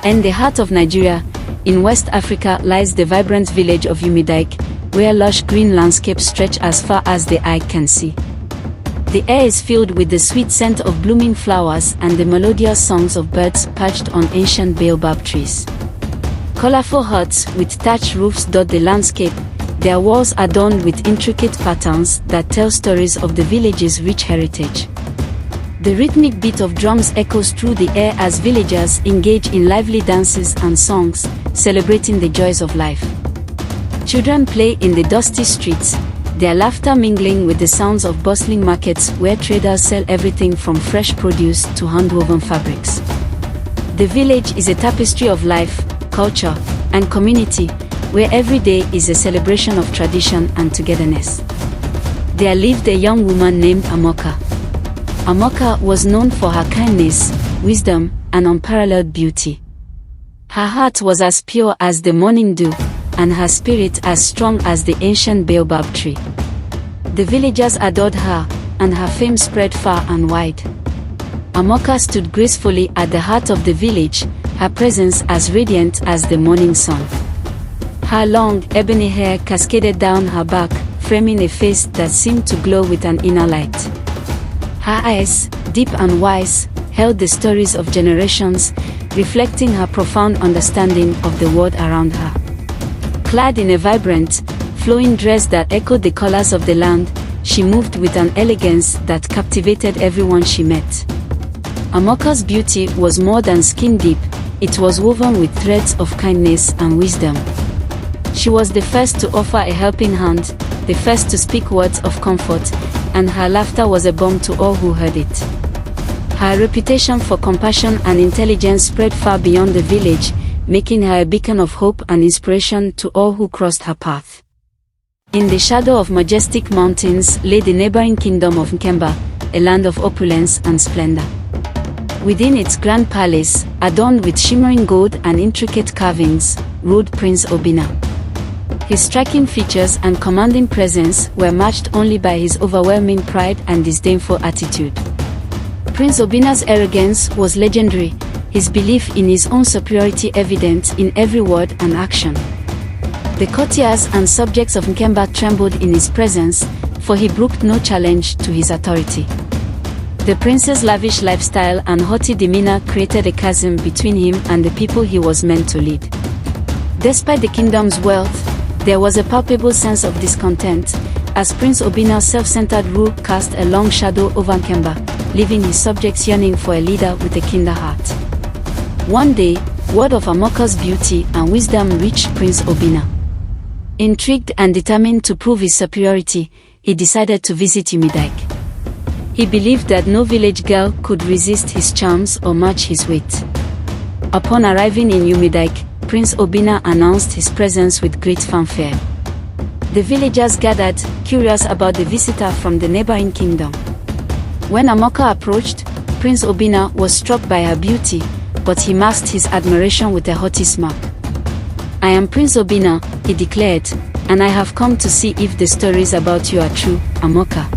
In the heart of Nigeria, in West Africa, lies the vibrant village of Umidike, where lush green landscapes stretch as far as the eye can see. The air is filled with the sweet scent of blooming flowers and the melodious songs of birds perched on ancient baobab trees. Colorful huts with thatched roofs dot the landscape, their walls adorned with intricate patterns that tell stories of the village's rich heritage. The rhythmic beat of drums echoes through the air as villagers engage in lively dances and songs, celebrating the joys of life. Children play in the dusty streets, their laughter mingling with the sounds of bustling markets where traders sell everything from fresh produce to hand-woven fabrics. The village is a tapestry of life, culture, and community, where every day is a celebration of tradition and togetherness. There lived a young woman named Amaka. Amaka was known for her kindness, wisdom, and unparalleled beauty. Her heart was as pure as the morning dew, and her spirit as strong as the ancient baobab tree. The villagers adored her, and her fame spread far and wide. Amaka stood gracefully at the heart of the village, her presence as radiant as the morning sun. Her long, ebony hair cascaded down her back, framing a face that seemed to glow with an inner light. Her eyes, deep and wise, held the stories of generations, reflecting her profound understanding of the world around her. Clad in a vibrant, flowing dress that echoed the colors of the land, she moved with an elegance that captivated everyone she met. Amaka's beauty was more than skin deep, it was woven with threads of kindness and wisdom. She was the first to offer a helping hand, the first to speak words of comfort, and her laughter was a balm to all who heard it. Her reputation for compassion and intelligence spread far beyond the village, making her a beacon of hope and inspiration to all who crossed her path. In the shadow of majestic mountains lay the neighboring kingdom of Nkemba, a land of opulence and splendor. Within its grand palace, adorned with shimmering gold and intricate carvings, ruled Prince Obinna. His striking features and commanding presence were matched only by his overwhelming pride and disdainful attitude. Prince Obinna's arrogance was legendary, his belief in his own superiority evident in every word and action. The courtiers and subjects of Nkemba trembled in his presence, for he brooked no challenge to his authority. The prince's lavish lifestyle and haughty demeanor created a chasm between him and the people he was meant to lead. Despite the kingdom's wealth, there was a palpable sense of discontent, as Prince Obinna's self-centered rule cast a long shadow over Nkemba, leaving his subjects yearning for a leader with a kinder heart. One day, word of Amaka's beauty and wisdom reached Prince Obinna. Intrigued and determined to prove his superiority, he decided to visit Umidike. He believed that no village girl could resist his charms or match his wit. Upon arriving in Umidike, Prince Obinna announced his presence with great fanfare. The villagers gathered, curious about the visitor from the neighboring kingdom. When Amaka approached, Prince Obinna was struck by her beauty, but he masked his admiration with a haughty smirk. "I am Prince Obinna," he declared, "and I have come to see if the stories about you are true, Amaka.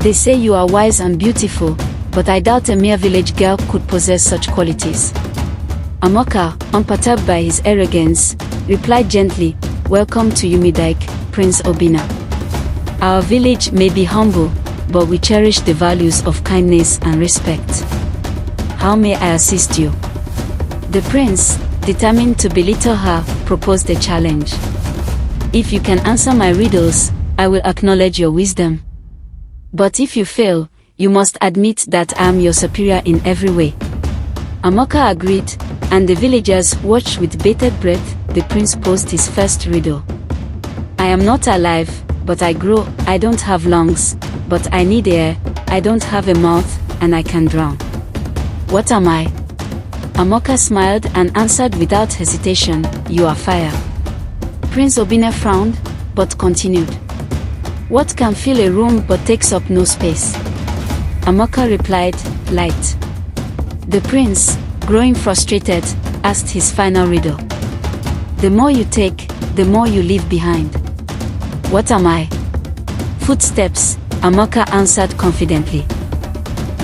They say you are wise and beautiful, but I doubt a mere village girl could possess such qualities." Amaka, unperturbed by his arrogance, replied gently, "Welcome to Umidike, Prince Obinna. Our village may be humble, but we cherish the values of kindness and respect. How may I assist you?" The prince, determined to belittle her, proposed a challenge. "If you can answer my riddles, I will acknowledge your wisdom. But if you fail, you must admit that I am your superior in every way." Amaka agreed, and the villagers watched with bated breath. The prince posed his first riddle. "I am not alive, but I grow. I don't have lungs, but I need air. I don't have a mouth, and I can drown. What am I?" Amaka smiled and answered without hesitation, "You are fire." Prince Obinna frowned, but continued, "What can fill a room but takes up no space?" Amaka replied, "Light." The prince, growing frustrated, asked his final riddle. "The more you take, the more you leave behind. What am I?" "Footsteps," Amaka answered confidently.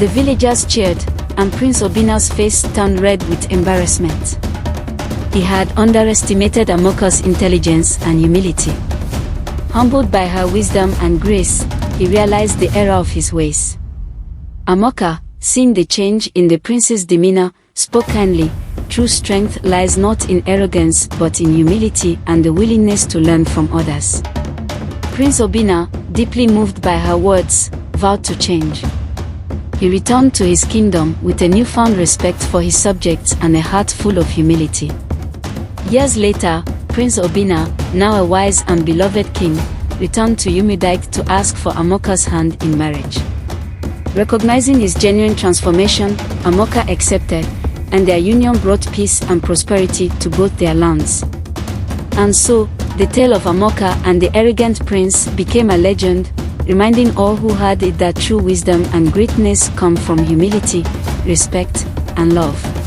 The villagers cheered, and Prince Obina's face turned red with embarrassment. He had underestimated Amaka's intelligence and humility. Humbled by her wisdom and grace, he realized the error of his ways. Amaka, seeing the change in the prince's demeanor, spoke kindly. True strength lies not in arrogance but in humility and the willingness to learn from others. Prince Obina, deeply moved by her words, vowed to change. He returned to his kingdom with a newfound respect for his subjects and a heart full of humility. Years later, Prince Obina, now a wise and beloved king, returned to Umudike to ask for Amaka's hand in marriage. Recognizing his genuine transformation, Amaka accepted, and their union brought peace and prosperity to both their lands. And so, the tale of Amaka and the arrogant prince became a legend, reminding all who heard it that true wisdom and greatness come from humility, respect, and love.